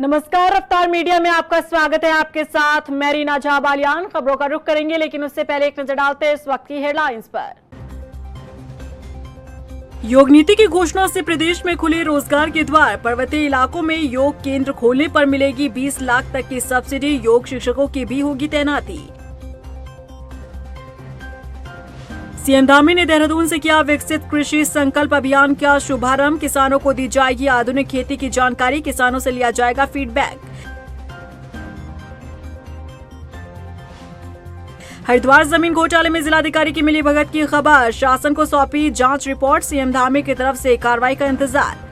नमस्कार, रफ्तार मीडिया में आपका स्वागत है। आपके साथ मैं रीना बालियान। खबरों का रुख करेंगे, लेकिन उससे पहले एक नजर डालते हैं इस वक्त की हेडलाइंस पर। योग नीति की घोषणा से प्रदेश में खुले रोजगार के द्वार। पर्वतीय इलाकों में योग केंद्र खोलने पर मिलेगी 20 लाख तक की सब्सिडी। योग शिक्षकों की भी होगी तैनाती। सीएम धामी ने देहरादून से किया विकसित कृषि संकल्प अभियान का शुभारंभ। किसानों को दी जाएगी आधुनिक खेती की जानकारी। किसानों से लिया जाएगा फीडबैक। हरिद्वार जमीन घोटाले में जिलाधिकारी की मिलीभगत की खबर। शासन को सौंपी जांच रिपोर्ट। सीएम धामी की तरफ से कार्रवाई का इंतजार।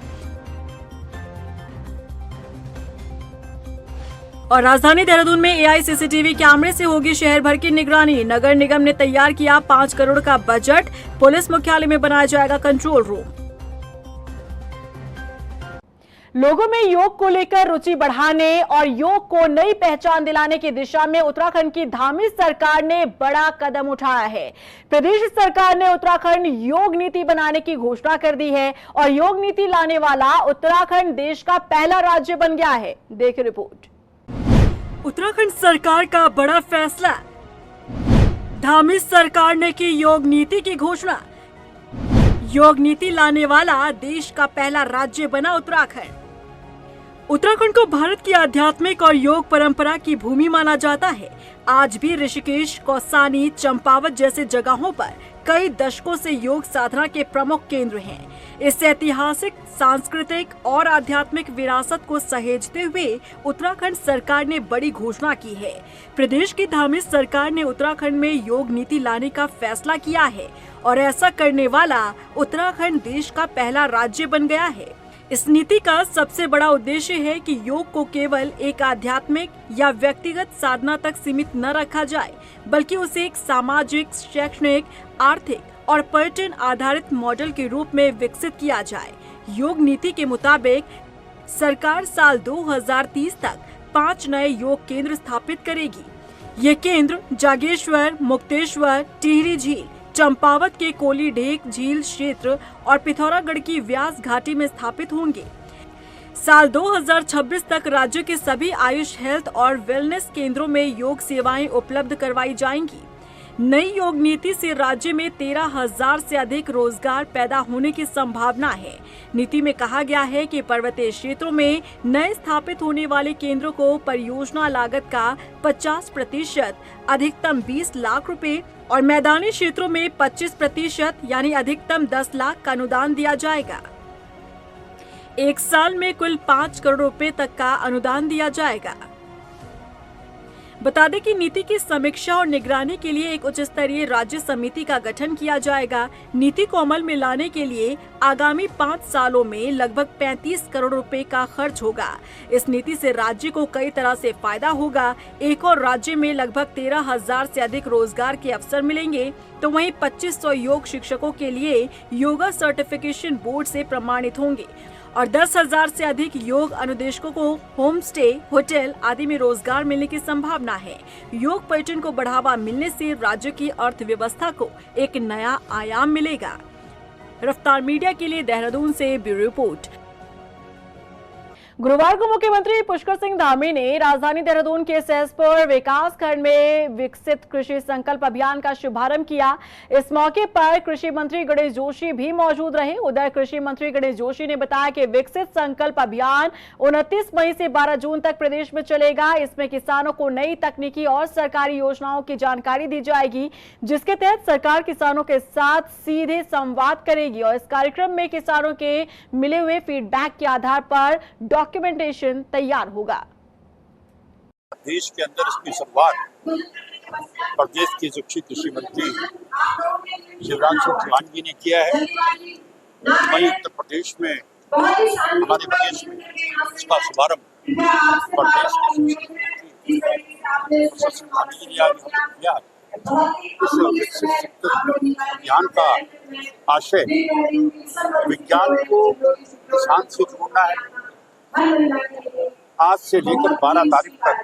और राजधानी देहरादून में एआई सीसीटीवी कैमरे से होगी शहर भर की निगरानी। नगर निगम ने तैयार किया 5 करोड़ का बजट। पुलिस मुख्यालय में बनाया जाएगा कंट्रोल रूम। लोगों में योग को लेकर रुचि बढ़ाने और योग को नई पहचान दिलाने की दिशा में उत्तराखंड की धामी सरकार ने बड़ा कदम उठाया है। प्रदेश सरकार ने उत्तराखंड योग नीति बनाने की घोषणा कर दी है और योग नीति लाने वाला उत्तराखंड देश का पहला राज्य बन गया है। देखिए रिपोर्ट। उत्तराखंड सरकार का बड़ा फैसला। धामी सरकार ने की योग नीति की घोषणा। योग नीति लाने वाला देश का पहला राज्य बना उत्तराखंड। उत्तराखंड को भारत की आध्यात्मिक और योग परंपरा की भूमि माना जाता है। आज भी ऋषिकेश, कौसानी, चंपावत जैसे जगहों पर कई दशकों से योग साधना के प्रमुख केंद्र हैं। इस ऐतिहासिक, सांस्कृतिक और आध्यात्मिक विरासत को सहेजते हुए उत्तराखंड सरकार ने बड़ी घोषणा की है। प्रदेश की धामी सरकार ने उत्तराखंड में योग नीति लाने का फैसला किया है और ऐसा करने वाला उत्तराखंड देश का पहला राज्य बन गया है। इस नीति का सबसे बड़ा उद्देश्य है कि योग को केवल एक आध्यात्मिक या व्यक्तिगत साधना तक सीमित न रखा जाए, बल्कि उसे एक सामाजिक, शैक्षणिक, आर्थिक और पर्यटन आधारित मॉडल के रूप में विकसित किया जाए। योग नीति के मुताबिक सरकार साल 2030 तक 5 नए योग केंद्र स्थापित करेगी। ये केंद्र जागेश्वर, मुक्तेश्वर, टिहरी झील, चंपावत के कोली ढेक झील क्षेत्र और पिथौरागढ़ की व्यास घाटी में स्थापित होंगे। साल 2026 तक राज्य के सभी आयुष, हेल्थ और वेलनेस केंद्रों में योग सेवाएं उपलब्ध करवाई जाएंगी। नई योग नीति से राज्य में 13,000 से अधिक रोजगार पैदा होने की संभावना है। नीति में कहा गया है कि पर्वतीय क्षेत्रों में नए स्थापित होने वाले केंद्रों को परियोजना लागत का 50%, अधिकतम 20 लाख रुपए और मैदानी क्षेत्रों में 25% यानी अधिकतम 10 लाख का अनुदान दिया जाएगा। एक साल में कुल 5 करोड़ रुपए तक का अनुदान दिया जाएगा। बता दें कि नीति की समीक्षा और निगरानी के लिए एक उच्च स्तरीय राज्य समिति का गठन किया जाएगा। नीति को अमल में लाने के लिए आगामी 5 सालों में लगभग 35 करोड़ रुपए का खर्च होगा। इस नीति से राज्य को कई तरह से फायदा होगा। एक और राज्य में लगभग 13,000 से अधिक रोजगार के अवसर मिलेंगे, तो वहीं 2500 योग शिक्षकों के लिए योगा सर्टिफिकेशन बोर्ड से प्रमाणित होंगे और 10,000 से अधिक योग अनुदेशकों को होम स्टे, होटल आदि में रोजगार मिलने की संभावना है। योग पर्यटन को बढ़ावा मिलने से राज्य की अर्थव्यवस्था को एक नया आयाम मिलेगा। रफ्तार मीडिया के लिए देहरादून से ब्यूरो रिपोर्ट। गुरुवार को मुख्यमंत्री पुष्कर सिंह धामी ने राजधानी देहरादून के सहसपुर विकास खंड में विकसित कृषि संकल्प अभियान का शुभारंभ किया। इस मौके पर कृषि मंत्री गणेश जोशी भी मौजूद रहे। उधर कृषि मंत्री गणेश जोशी ने बताया कि विकसित संकल्प अभियान 29 मई से 12 जून तक प्रदेश में चलेगा। इसमें किसानों को नई तकनीकी और सरकारी योजनाओं की जानकारी दी जाएगी, जिसके तहत सरकार किसानों के साथ सीधे संवाद करेगी और इस कार्यक्रम में किसानों के मिले हुए फीडबैक के आधार पर डॉक्यूमेंटेशन तैयार होगा। देश के अंदर इसकी शुरुआत प्रदेश के कृषि मंत्री शिवराज सिंह चौहान जी ने किया है। वहीं उत्तर प्रदेश में, हमारे प्रदेश में इसका शुभारंभ प्रदेश के जी ने आज किया। इस विकसित अभियान का आशय विज्ञान को किसान से जोड़ना है। आज से लेकर 12 तारीख तक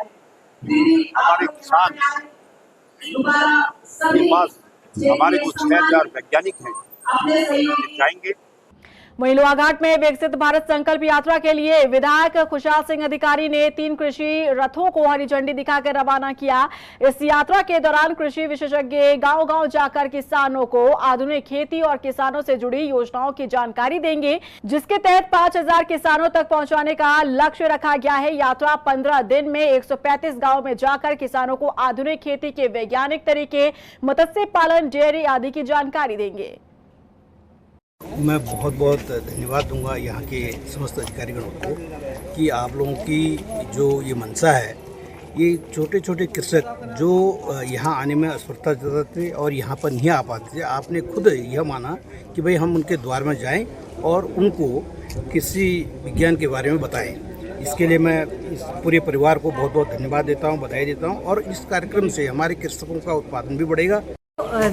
हमारे किसान के पास हमारे जो 6,000 वैज्ञानिक हैं जाएंगे। वहीं लोहाघाट में विकसित भारत संकल्प यात्रा के लिए विधायक खुशहाल सिंह अधिकारी ने 3 कृषि रथों को हरी झंडी दिखाकर रवाना किया। इस यात्रा के दौरान कृषि विशेषज्ञ गांव-गांव जाकर किसानों को आधुनिक खेती और किसानों से जुड़ी योजनाओं की जानकारी देंगे, जिसके तहत 5000 किसानों तक पहुंचाने का लक्ष्य रखा गया है। यात्रा 15 दिन में 135 गाँव में जाकर किसानों को आधुनिक खेती के वैज्ञानिक तरीके, मत्स्य पालन, डेयरी आदि की जानकारी देंगे। मैं बहुत बहुत धन्यवाद दूंगा यहाँ के समस्त अधिकारीगणों को कि आप लोगों की जो ये मंशा है, ये छोटे छोटे कृषक जो यहाँ आने में असमर्थता जताते और यहाँ पर नहीं आ पाते थे, आपने खुद यह माना कि भाई हम उनके द्वार में जाएं और उनको कृषि विज्ञान के बारे में बताएं। इसके लिए मैं इस पूरे परिवार को बहुत बहुत धन्यवाद देता हूँ, बधाई देता हूँ। और इस कार्यक्रम से हमारे कृषकों का उत्पादन भी बढ़ेगा।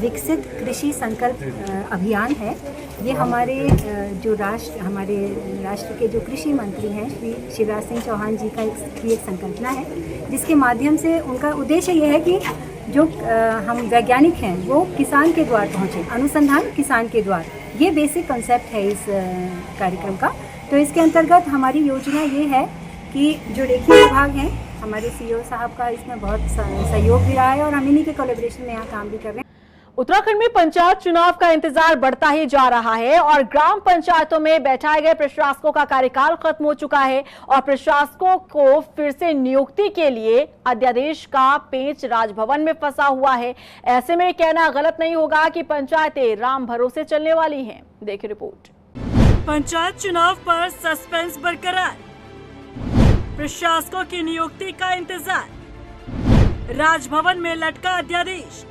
विकसित कृषि संकल्प अभियान है। ये हमारे हमारे राष्ट्र के जो कृषि मंत्री हैं श्री शिवराज सिंह चौहान जी का एक संकल्पना है, जिसके माध्यम से उनका उद्देश्य ये है कि जो हम वैज्ञानिक हैं वो किसान के द्वार पहुँचे, अनुसंधान किसान के द्वार। ये बेसिक कंसेप्ट है इस कार्यक्रम का। तो इसके अंतर्गत हमारी योजना ये है कि जो रेखीय विभाग हैं, हमारे सीईओ साहब का इसमें बहुत सहयोग भी रहा है और हम इन्हीं के कोलैबोरेशन में यहाँ काम भी कर रहे हैं। उत्तराखंड में पंचायत चुनाव का इंतजार बढ़ता ही जा रहा है और ग्राम पंचायतों में बैठाए गए प्रशासकों का कार्यकाल खत्म हो चुका है और प्रशासकों को फिर से नियुक्ति के लिए अध्यादेश का पेंच राजभवन में फंसा हुआ है। ऐसे में कहना गलत नहीं होगा कि पंचायतें राम भरोसे चलने वाली हैं। देखिए रिपोर्ट। पंचायत चुनाव पर सस्पेंस बरकरार, प्रशासकों की नियुक्ति का इंतजार, राजभवन में लटका अध्यादेश,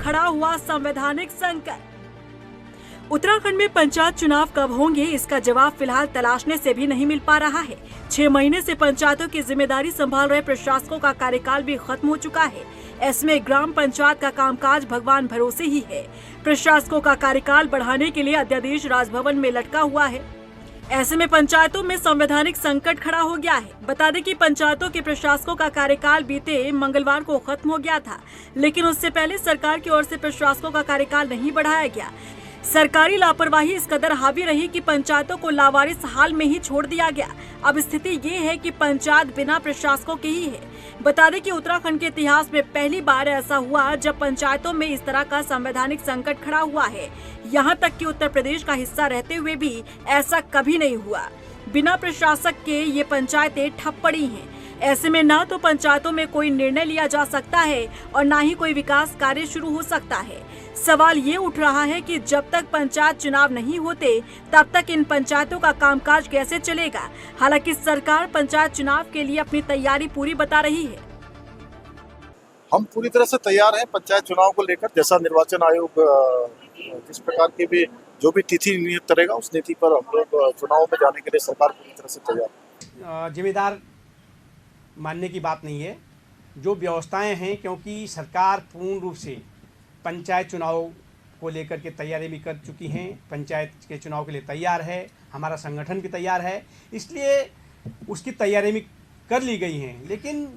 खड़ा हुआ संवैधानिक संकट। उत्तराखंड में पंचायत चुनाव कब होंगे, इसका जवाब फिलहाल तलाशने से भी नहीं मिल पा रहा है। 6 महीने से पंचायतों की जिम्मेदारी संभाल रहे प्रशासकों का कार्यकाल भी खत्म हो चुका है। ऐसे में ग्राम पंचायत का कामकाज भगवान भरोसे ही है। प्रशासकों का कार्यकाल बढ़ाने के लिए अध्यादेश राजभवन में लटका हुआ है। ऐसे में पंचायतों में संवैधानिक संकट खड़ा हो गया है। बता दें कि पंचायतों के प्रशासकों का कार्यकाल बीते मंगलवार को खत्म हो गया था, लेकिन उससे पहले सरकार की ओर से प्रशासकों का कार्यकाल नहीं बढ़ाया गया। सरकारी लापरवाही इस कदर हावी रही कि पंचायतों को लावारिस हाल में ही छोड़ दिया गया। अब स्थिति ये है कि पंचायत बिना प्रशासकों के ही है। बता दें कि उत्तराखंड के इतिहास में पहली बार ऐसा हुआ जब पंचायतों में इस तरह का संवैधानिक संकट खड़ा हुआ है। यहाँ तक कि उत्तर प्रदेश का हिस्सा रहते हुए भी ऐसा कभी नहीं हुआ। बिना प्रशासक के ये पंचायतें ठप पड़ी हैं। ऐसे में ना तो पंचायतों में कोई निर्णय लिया जा सकता है और ना ही कोई विकास कार्य शुरू हो सकता है। सवाल ये उठ रहा है कि जब तक पंचायत चुनाव नहीं होते तब तक इन पंचायतों का कामकाज कैसे चलेगा। हालांकि सरकार पंचायत चुनाव के लिए अपनी तैयारी पूरी बता रही है। हम पूरी तरह से तैयार हैं पंचायत चुनाव को लेकर। जैसा निर्वाचन आयोग जिस प्रकार की भी जो भी तिथि नियत करेगा उस नीति पर हम लोग चुनाव में जाने के लिए सरकार पूरी तरह से तैयार है। जिम्मेदार मानने की बात नहीं है, जो व्यवस्थाएं हैं, क्योंकि सरकार पूर्ण रूप से पंचायत चुनाव को लेकर के तैयारी भी कर चुकी हैं। पंचायत के चुनाव के लिए तैयार है, हमारा संगठन भी तैयार है, इसलिए उसकी तैयारी भी कर ली गई हैं। लेकिन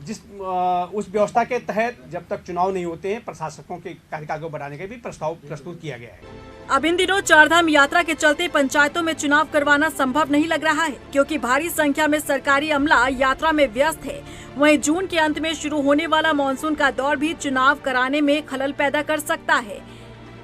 उस व्यवस्था के तहत जब तक चुनाव नहीं होते हैं, प्रशासकों के कार्यकाल को बढ़ाने का भी प्रस्ताव प्रस्तुत किया गया है। अब इन दिनों चारधाम यात्रा के चलते पंचायतों में चुनाव करवाना संभव नहीं लग रहा है, क्योंकि भारी संख्या में सरकारी अमला यात्रा में व्यस्त है। वहीं जून के अंत में शुरू होने वाला मानसून का दौर भी चुनाव कराने में खलल पैदा कर सकता है।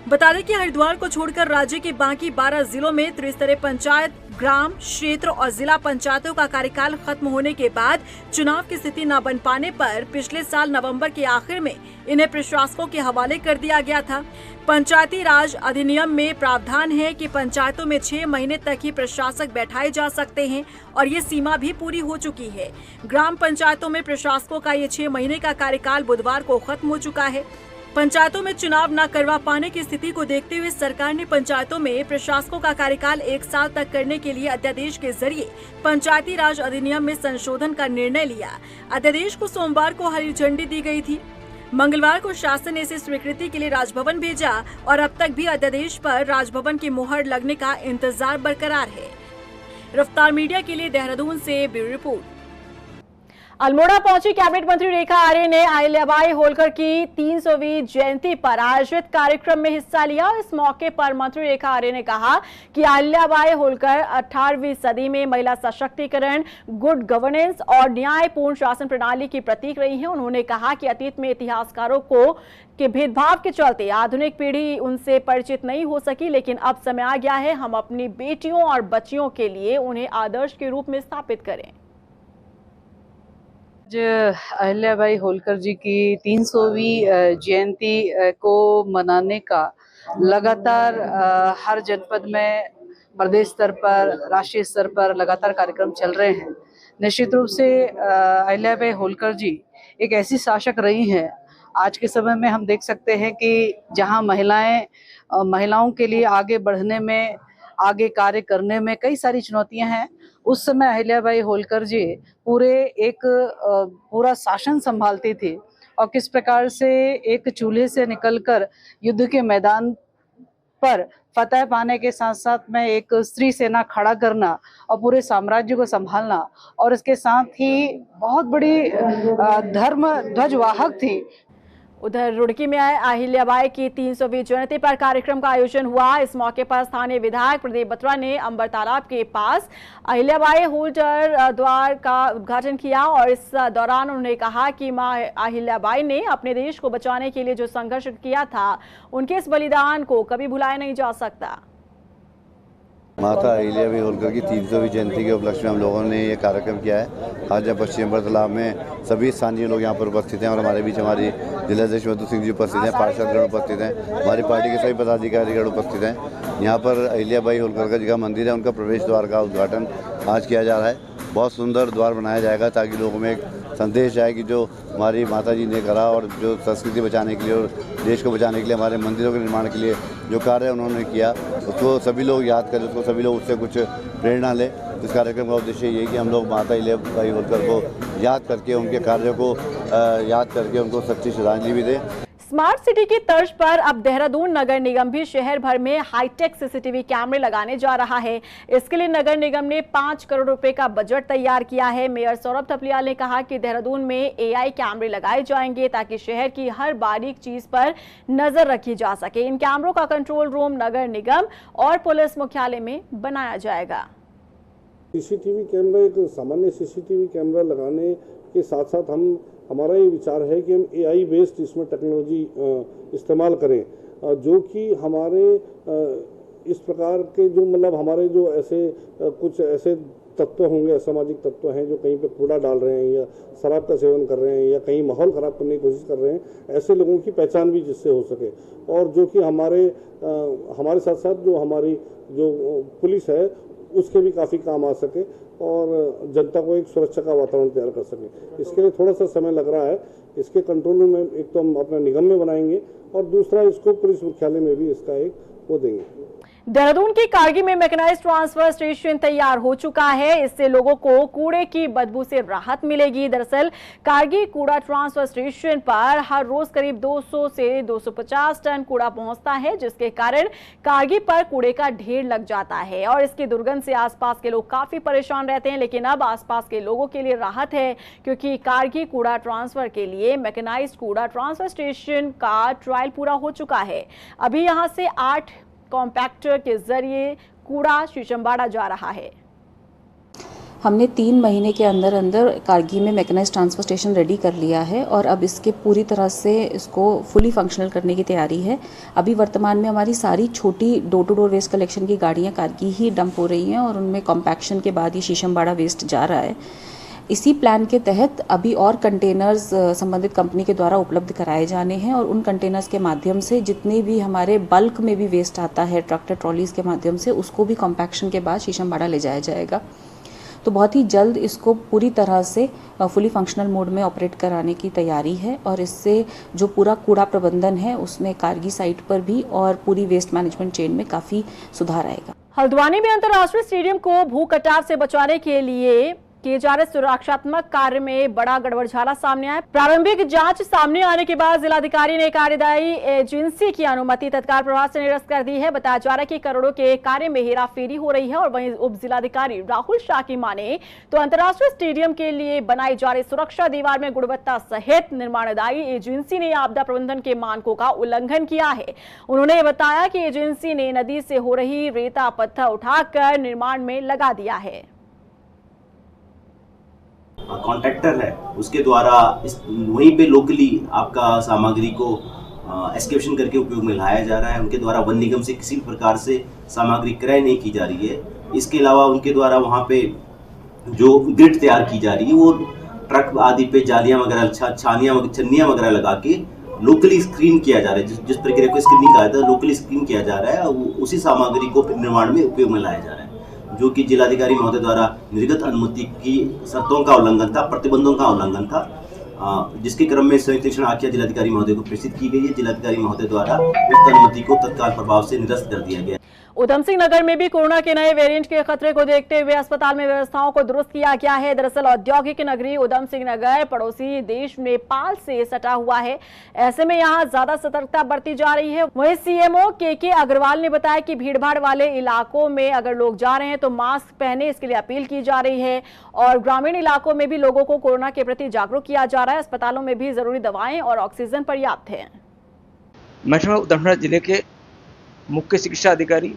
बता दें कि हरिद्वार को छोड़कर राज्य के बाकी 12 जिलों में त्रिस्तरीय पंचायत, ग्राम, क्षेत्र और जिला पंचायतों का कार्यकाल खत्म होने के बाद चुनाव की स्थिति न बन पाने पर पिछले साल नवंबर के आखिर में इन्हें प्रशासकों के हवाले कर दिया गया था। पंचायती राज अधिनियम में प्रावधान है कि पंचायतों में 6 महीने तक ही प्रशासक बैठाए जा सकते हैं और ये सीमा भी पूरी हो चुकी है। ग्राम पंचायतों में प्रशासकों का ये 6 महीने का कार्यकाल बुधवार को खत्म हो चुका है। पंचायतों में चुनाव न करवा पाने की स्थिति को देखते हुए सरकार ने पंचायतों में प्रशासकों का कार्यकाल 1 साल तक करने के लिए अध्यादेश के जरिए पंचायती राज अधिनियम में संशोधन का निर्णय लिया। अध्यादेश को सोमवार को हरी झंडी दी गई थी। मंगलवार को शासन ने इसे स्वीकृति के लिए राजभवन भेजा और अब तक भी अध्यादेश पर राजभवन की मुहर लगने का इंतजार बरकरार है। रफ्तार मीडिया के लिए देहरादून से ब्यूरो रिपोर्ट। अल्मोड़ा पहुंची कैबिनेट मंत्री रेखा आर्य ने अहिल्याबाई होलकर की 300वीं जयंती पर आयोजित कार्यक्रम में हिस्सा लिया। इस मौके पर मंत्री रेखा आर्य ने कहा कि अहिल्याबाई होलकर 18वीं सदी में महिला सशक्तिकरण, गुड गवर्नेंस और न्यायपूर्ण शासन प्रणाली की प्रतीक रही हैं। उन्होंने कहा कि अतीत में इतिहासकारों के भेदभाव के चलते आधुनिक पीढ़ी उनसे परिचित नहीं हो सकी, लेकिन अब समय आ गया है हम अपनी बेटियों और बच्चियों के लिए उन्हें आदर्श के रूप में स्थापित करें। आज अहिल्याबाई होलकर जी की 300वीं जयंती को मनाने का लगातार हर जनपद में, प्रदेश स्तर पर, राष्ट्रीय स्तर पर लगातार कार्यक्रम चल रहे हैं। निश्चित रूप से अहिल्याबाई होलकर जी एक ऐसी शासक रही हैं, आज के समय में हम देख सकते हैं कि जहां महिलाओं के लिए आगे बढ़ने में, आगे कार्य करने में कई सारी चुनौतियां हैं, उस समय अहिल्याबाई होलकर जी पूरा शासन संभालती थी और किस प्रकार से एक चूल्हे से निकलकर युद्ध के मैदान पर फतह पाने के साथ साथ में एक स्त्री सेना खड़ा करना और पूरे साम्राज्य को संभालना, और इसके साथ ही बहुत बड़ी धर्म ध्वजवाहक थी। उधर रुड़की में अहिल्याबाई की 300वीं जयंती पर कार्यक्रम का आयोजन हुआ। इस मौके पर स्थानीय विधायक प्रदीप बत्रा ने अंबर तालाब के पास अहिल्याबाई होल्कर द्वार का उद्घाटन किया और इस दौरान उन्होंने कहा कि मां अहिल्याबाई ने अपने देश को बचाने के लिए जो संघर्ष किया था, उनके इस बलिदान को कभी भुलाया नहीं जा सकता। माता अहिल्याबाई होलकर की 300वीं जयंती के उपलक्ष्य में हम लोगों ने ये कार्यक्रम किया है। आज जब पश्चिम अंबर तालाब में सभी स्थानीय लोग यहाँ पर उपस्थित हैं और हमारे बीच हमारी जिलाध्यक्ष मधु सिंह जी उपस्थित हैं, पार्षदगण उपस्थित हैं, हमारी पार्टी के सभी पदाधिकारीगण उपस्थित हैं। यहाँ पर अहिल्याबाई होलकर का जी का मंदिर है, उनका प्रवेश द्वार का उद्घाटन आज किया जा रहा है। बहुत सुंदर द्वार बनाया जाएगा ताकि लोगों में एक संदेश आए कि जो हमारी माता जी ने करा और जो संस्कृति बचाने के लिए और देश को बचाने के लिए, हमारे मंदिरों के निर्माण के लिए जो कार्य उन्होंने किया, उसको सभी लोग याद करें, उसको सभी लोग उससे कुछ प्रेरणा लें। इस कार्यक्रम का उद्देश्य ये है कि हम लोग माता अहिल्याबाई होलकर को याद करके, उनके कार्यों को याद करके उनको सच्ची श्रद्धांजलि भी दें। स्मार्ट सिटी की तर्ज पर अब देहरादून नगर निगम भी शहर भर में हाईटेक सीसीटीवी कैमरे लगाने जा रहा है। इसके लिए नगर निगम ने 5 करोड़ रुपए का बजट तैयार किया है। मेयर सौरभ थपलियाल ने कहा कि देहरादून में एआई कैमरे लगाए जाएंगे ताकि शहर की हर बारीक चीज पर नजर रखी जा सके। इन कैमरों का कंट्रोल रूम नगर निगम और पुलिस मुख्यालय में बनाया जाएगा। सीसीटीवी कैमरा, एक सामान्य सीसीटीवी कैमरा लगाने के साथ साथ हमारा ये विचार है कि हम एआई बेस्ड इसमें टेक्नोलॉजी इस्तेमाल करें, जो कि हमारे इस प्रकार के जो मतलब हमारे जो ऐसे कुछ ऐसे तत्व होंगे, असामाजिक तत्व हैं जो कहीं पे कूड़ा डाल रहे हैं या शराब का सेवन कर रहे हैं या कहीं माहौल ख़राब करने की कोशिश कर रहे हैं, ऐसे लोगों की पहचान भी जिससे हो सके, और जो कि हमारे साथ साथ जो हमारी जो पुलिस है उसके भी काफ़ी काम आ सके और जनता को एक सुरक्षा का वातावरण तैयार कर सके। इसके लिए थोड़ा सा समय लग रहा है। इसके कंट्रोल रूम में एक तो हम अपने निगम में बनाएंगे और दूसरा इसको पुलिस मुख्यालय में भी इसका एक वो देंगे। देहरादून की कारगी में मैकेनाइज्ड ट्रांसफर स्टेशन तैयार हो चुका है। इससे लोगों को कूड़े की बदबू से राहत मिलेगी। दरअसल कारगी कूड़ा ट्रांसफर स्टेशन पर हर रोज करीब 200 से 250 टन कूड़ा पहुंचता है, जिसके कारण कारगी पर कूड़े का ढेर लग जाता है और इसकी दुर्गंध से आसपास के लोग काफी परेशान रहते हैं। लेकिन अब आसपास के लोगों के लिए राहत है, क्योंकि कारगी कूड़ा ट्रांसफर के लिए मैकेनाइज्ड कूड़ा ट्रांसफर स्टेशन का ट्रायल पूरा हो चुका है। अभी यहां से 8 कॉम्पैक्टर के जरिए कूड़ा शीशमबाड़ा जा रहा है। हमने 3 महीने के अंदर अंदर कारगी में मैकेनाइज्ड ट्रांसफर स्टेशन रेडी कर लिया है और अब इसके पूरी तरह से इसको फुली फंक्शनल करने की तैयारी है। अभी वर्तमान में हमारी सारी छोटी door to door waste collection की गाड़ियां कारगी ही डंप हो रही हैं और उनमें कॉम्पैक्शन के बाद ये शीशमबाड़ा वेस्ट जा रहा है। इसी प्लान के तहत अभी और कंटेनर्स संबंधित कंपनी के द्वारा उपलब्ध कराए जाने हैं और उन कंटेनर्स के माध्यम से जितने भी हमारे बल्क में भी वेस्ट आता है ट्रैक्टर ट्रॉलीज के माध्यम से, उसको भी कॉम्पैक्शन के बाद शीशमबाड़ा ले जाया जाएगा। तो बहुत ही जल्द इसको पूरी तरह से फुली फंक्शनल मोड में ऑपरेट कराने की तैयारी है और इससे जो पूरा कूड़ा प्रबंधन है उसमें कारगी साइट पर भी और पूरी वेस्ट मैनेजमेंट चेन में काफ़ी सुधार आएगा। हल्द्वानी में अंतर्राष्ट्रीय स्टेडियम को भू कटाव से बचाने के लिए किए जा रहे सुरक्षात्मक कार्य में बड़ा गड़बड़झाला सामने आया। प्रारंभिक जांच सामने आने के बाद जिलाधिकारी ने कार्यदायी एजेंसी की अनुमति तत्काल प्रभाव से निरस्त कर दी है। बताया जा रहा है कि करोड़ों के कार्य में हेराफेरी हो रही है। और वहीं उप जिलाधिकारी राहुल शाह की माने तो अंतर्राष्ट्रीय स्टेडियम के लिए बनाई जा रही सुरक्षा दीवार में गुणवत्ता सहित निर्माणदायी एजेंसी ने आपदा प्रबंधन के मानकों का उल्लंघन किया है। उन्होंने बताया कि एजेंसी ने नदी से हो रही रेता पत्थर उठाकर निर्माण में लगा दिया है। कॉन्ट्रैक्टर है उसके द्वारा वहीं पे लोकली आपका सामग्री को एक्सकेवेशन करके उपयोग में लाया जा रहा है। उनके द्वारा वन निगम से किसी प्रकार से सामग्री क्रय नहीं की जा रही है। इसके अलावा उनके द्वारा वहाँ पे जो ग्रिड तैयार की जा रही है वो ट्रक आदि पे जालियाँ वगैरह छन्नियाँ वगैरह लगा के लोकली स्क्रीन किया जा रहा है। जिस प्रक्रिया को स्क्रीनिंग कहा जाता है लोकली स्क्रीन किया जा रहा है। उसी सामग्री को निर्माण में उपयोग में लाया जा रहा है, जो कि जिलाधिकारी महोदय द्वारा निर्गत अनुमति की शर्तों का उल्लंघन था, प्रतिबंधों का उल्लंघन था, जिसके क्रम में संयुक्त निरीक्षण आख्या जिलाधिकारी महोदय को प्रेषित की गई है। जिलाधिकारी महोदय द्वारा उक्त अनुमति को तत्काल प्रभाव से निरस्त कर दिया गया। उधम सिंह नगर में भी कोरोना के नए वेरिएंट के खतरे को देखते हुए अस्पताल में व्यवस्थाओं को दुरुस्त किया गया है। दरअसल औद्योगिक नगरी उधम सिंह नगर पड़ोसी देश नेपाल से सटा हुआ है। ऐसे में यहां ज्यादा सतर्कता बरती जा रही है। वहीं सीएमओ के अग्रवाल ने बताया कि भीड़भाड़ वाले इलाकों में अगर लोग जा रहे हैं तो मास्क पहने, इसके लिए अपील की जा रही है। और ग्रामीण इलाकों में भी लोगों को कोरोना के प्रति जागरूक किया जा रहा है। अस्पतालों में भी जरूरी दवाएं और ऑक्सीजन पर्याप्त है। मैं उधमसिंह जिले के मुख्य चिकित्सा अधिकारी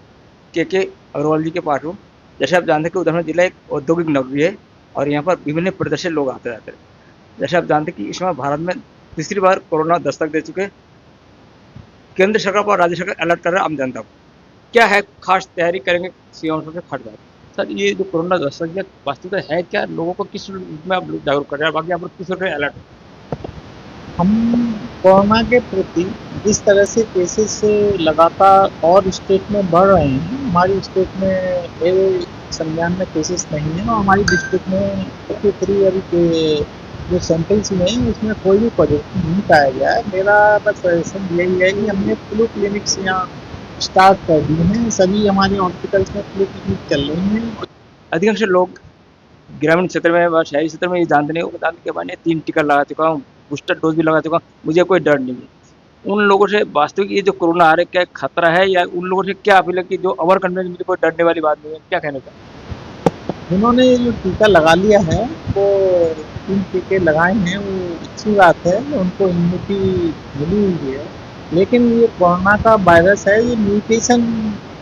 के अग्रवाल जी के पास हूँ। जैसे आप जानते हैं कि उधमसिंह जिला एक औद्योगिक नगरी है और यहाँ पर विभिन्न प्रदेश से लोग आते रहते हैं। जैसे आप जानते हैं कि इस समय भारत में तीसरी बार कोरोना दस्तक दे चुके। केंद्र सरकार और राज्य सरकार अलर्ट कर रहा है आम जनता को। क्या है खास तैयारी करेंगे सीएम से खट बात। सर ये जो कोरोना दस्तक है वास्तविकता है क्या, लोगों को किस रूप में आप लोग जागरूक कर रहे हैं, बाकी यहाँ पर किस रूप में अलर्ट? हम कोरोना के प्रति जिस तरह से केसेस लगातार और स्टेट में बढ़ रहे हैं, हमारी स्टेट में मेरे संज्ञान में केसेस नहीं है और हमारी डिस्ट्रिक्ट में 53 अभी के जो सैंपल्स हुए हैं उसमें कोई भी पॉजिटिव नहीं पाया गया है। मेरा बस सजेशन यही है कि हमने फ्लू क्लिनिक्स यहाँ स्टार्ट कर दी हैं। सभी हमारे हॉस्पिटल्स में फ्लू क्लिनिक चल रही हैं। अधिकांश लोग ग्रामीण क्षेत्र में व शहरी क्षेत्र में ये जानते नहीं, बताने के बाद 3 टीका लगा चुका हूँ, बूस्टर डोज भी लगा चुका हूँ, मुझे कोई डर नहीं है। उन लोगों से वास्तविक ये जो कोरोना आ रहा है क्या खतरा है, या उन लोगों से क्या अपील है कि जो अवर कंट्री में मुझे कोई डरने वाली बात नहीं है, क्या कहना चाहिए? उन्होंने जो टीका लगा लिया है वो 3 टीके लगाए हैं, वो अच्छी बात है, उनको इम्यूनिटी मिली हुई है। लेकिन ये कोरोना का वायरस है, ये म्यूटेशन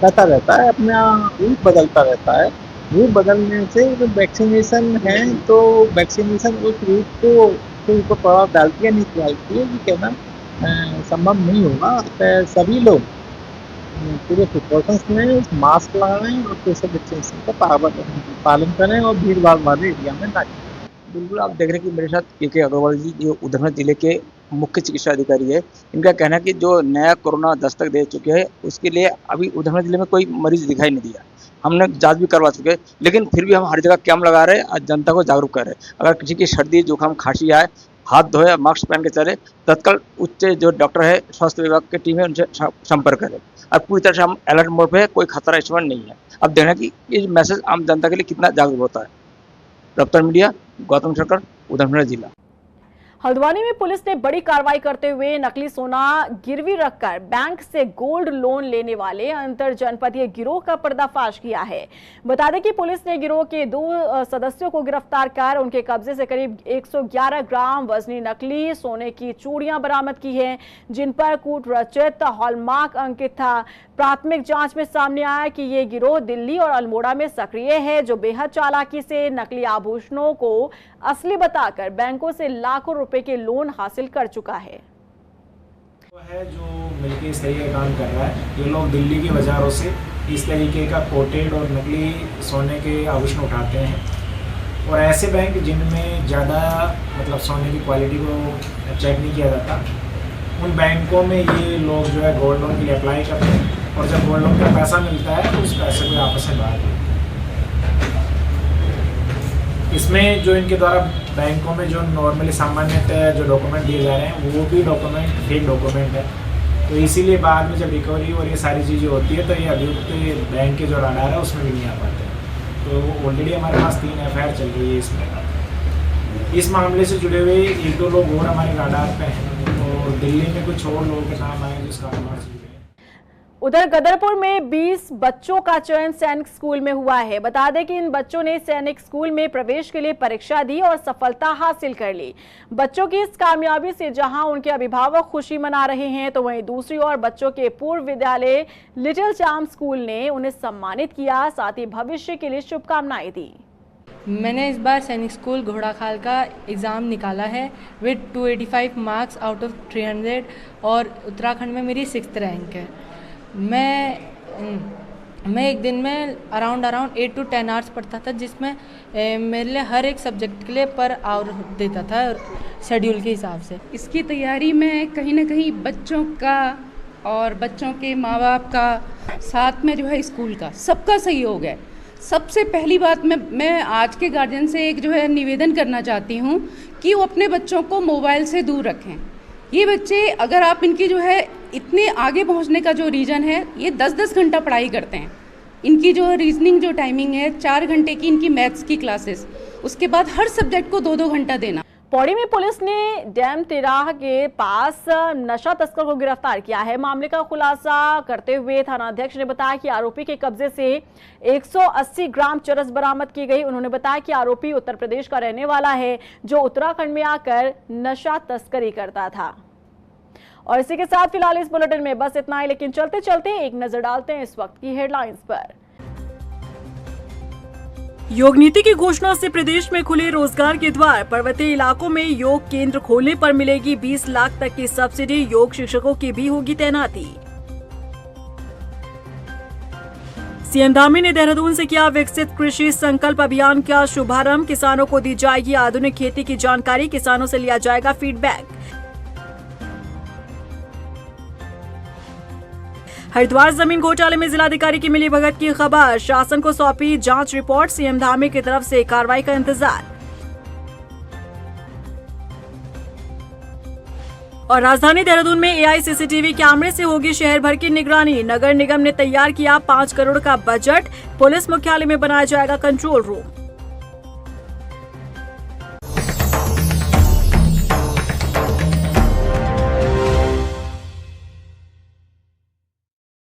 करता रहता है, अपना रूप बदलता रहता है। रूप बदलने से जो वैक्सीनेशन है तो वैक्सीनेशन उस रूप को ऊपर प्रभाव डालती है, नहीं डालती है, ये कहना संभव नहीं होगा। सभी लोग पूरे प्रिकॉशंस लें, मास्क लगाएं और सोशल डिस्टेंसिंग का पालन करें और भीड़ भाड़ वाले एरिया में ना जाएं। बिल्कुल आप देख रहे हैं कि मेरे साथ के अग्रवाल जी जो उधमसिंह जिले के मुख्य चिकित्सा अधिकारी है। इनका कहना है कि जो नया कोरोना दस्तक दे चुके हैं उसके लिए अभी उधमसिंह जिले में कोई मरीज दिखाई नहीं दिया। हमने जांच भी करवा चुके हैं, लेकिन फिर भी हम हर जगह कैंप लगा रहे हैं और जनता को जागरूक कर रहे हैं। अगर किसी की सर्दी जुकाम खांसी आए, हाथ धोए, मास्क पहन के चले, तत्काल उच्च जो डॉक्टर है स्वास्थ्य विभाग की टीम है उनसे संपर्क करें। और पूरी तरह से हम अलर्ट मोड पे है, कोई खतरा इस समय नहीं है। अब देखना कि ये मैसेज आम जनता के लिए कितना जागरूक होता है। रफ्तार मीडिया, गौतम शंकर, उधमसिंह जिला। हल्द्वानी में पुलिस ने बड़ी कार्रवाई करते हुए नकली सोना गिरवी रखकर बैंक से गोल्ड लोन लेने वाले अंतर जनपदीय गिरोह का पर्दाफाश किया है। बता दें कि पुलिस ने गिरोह के 2 सदस्यों को गिरफ्तार कर उनके कब्जे से करीब 111 ग्राम वजनी नकली सोने की चूड़ियां बरामद की हैं, जिन पर कूट रचित हॉलमार्क अंकित था। प्राथमिक जांच में सामने आया कि ये गिरोह दिल्ली और अल्मोड़ा में सक्रिय है, जो बेहद चालाकी से नकली आभूषणों को असली बताकर बैंकों से लाखों रुपए के लोन हासिल कर चुका है। जो मिलके इस तरीके का काम कर रहा है, ये लोग दिल्ली की बाजारों से इस तरीके का कोटेड और नकली सोने के आभूषण उठाते हैं। और ऐसे बैंक जिनमें ज़्यादा मतलब सोने की क्वालिटी को चेक नहीं किया जाता, उन बैंकों में ये लोग जो है गोल्ड लोन के लिए अप्लाई करते हैं और जब गोल्ड लोन का पैसा मिलता है तो उस पैसे को आपस में बांट देते हैं। इसमें जो इनके द्वारा बैंकों में जो नॉर्मली सामान्यतः जो डॉक्यूमेंट दिए जा रहे हैं वो भी डॉक्यूमेंट फेक डॉक्यूमेंट है। तो इसीलिए बाद में जब रिकवरी और ये सारी चीज़ें होती है तो ये अभियुक्त बैंक के जो रडार है उसमें भी नहीं आ पाते। तो ऑलरेडी हमारे पास 3 FIR चल रही है इसमें। इस मामले से जुड़े हुए 1-2 लोग और हमारे राडार पे हैं और दिल्ली में कुछ और लोगों के नाम आए जिस कारोबार से जुड़े हैं। उधर गदरपुर में 20 बच्चों का चयन सैनिक स्कूल में हुआ है। बता दें कि इन बच्चों ने सैनिक स्कूल में प्रवेश के लिए परीक्षा दी और सफलता हासिल कर ली। बच्चों की इस कामयाबी से जहां उनके अभिभावक खुशी मना रहे हैं, तो वहीं दूसरी ओर बच्चों के पूर्व विद्यालय लिटिल चाम स्कूल ने उन्हें सम्मानित किया, साथ ही भविष्य के लिए शुभकामनाएं दी। मैंने इस बार सैनिक स्कूल घोड़ाखाल का एग्ज़ाम निकाला है विद 285 मार्क्स आउट ऑफ 300 और उत्तराखंड में मेरी 6th रैंक है। मैं एक दिन में अराउंड 8 to 10 आवर्स पढ़ता था, जिसमें मेरे लिए हर एक सब्जेक्ट के लिए पर आवर देता था शेड्यूल के हिसाब से। इसकी तैयारी में कहीं ना कहीं बच्चों का और बच्चों के माँ बाप का, साथ में जो है स्कूल का, सबका सहयोग है। सबसे पहली बात मैं आज के गार्जियन से एक जो है निवेदन करना चाहती हूँ कि वो अपने बच्चों को मोबाइल से दूर रखें। ये बच्चे, अगर आप इनकी जो है इतने आगे पहुंचने का जो रीज़न है, ये 10-10 घंटा पढ़ाई करते हैं। इनकी जो रीजनिंग जो टाइमिंग है 4 घंटे की इनकी मैथ्स की क्लासेस, उसके बाद हर सब्जेक्ट को 2-2 घंटा देना। पौड़ी में पुलिस ने डैम तिराह के पास नशा तस्कर को गिरफ्तार किया है। मामले का खुलासा करते हुए थानाध्यक्ष ने बताया कि आरोपी के कब्जे से 180 ग्राम चरस बरामद की गई। उन्होंने बताया कि आरोपी उत्तर प्रदेश का रहने वाला है, जो उत्तराखंड में आकर नशा तस्करी करता था। और इसी के साथ फिलहाल इस बुलेटिन में बस इतना ही, लेकिन चलते चलते एक नजर डालते हैं इस वक्त की हेडलाइंस पर। योग नीति की घोषणा से प्रदेश में खुले रोजगार के द्वार। पर्वतीय इलाकों में योग केंद्र खोलने पर मिलेगी 20 लाख तक की सब्सिडी। योग शिक्षकों की भी होगी तैनाती। सीएम धामी ने देहरादून से किया विकसित कृषि संकल्प अभियान का शुभारंभ। किसानों को दी जाएगी आधुनिक खेती की जानकारी, किसानों से लिया जाएगा फीडबैक। हरिद्वार जमीन घोटाले में जिलाधिकारी की मिलीभगत की खबर। शासन को सौंपी जांच रिपोर्ट। सीएम धामी की तरफ से कार्रवाई का इंतजार। और राजधानी देहरादून में एआई सीसीटीवी कैमरे से होगी शहर भर की निगरानी। नगर निगम ने तैयार किया 5 करोड़ का बजट। पुलिस मुख्यालय में बनाया जाएगा कंट्रोल रूम।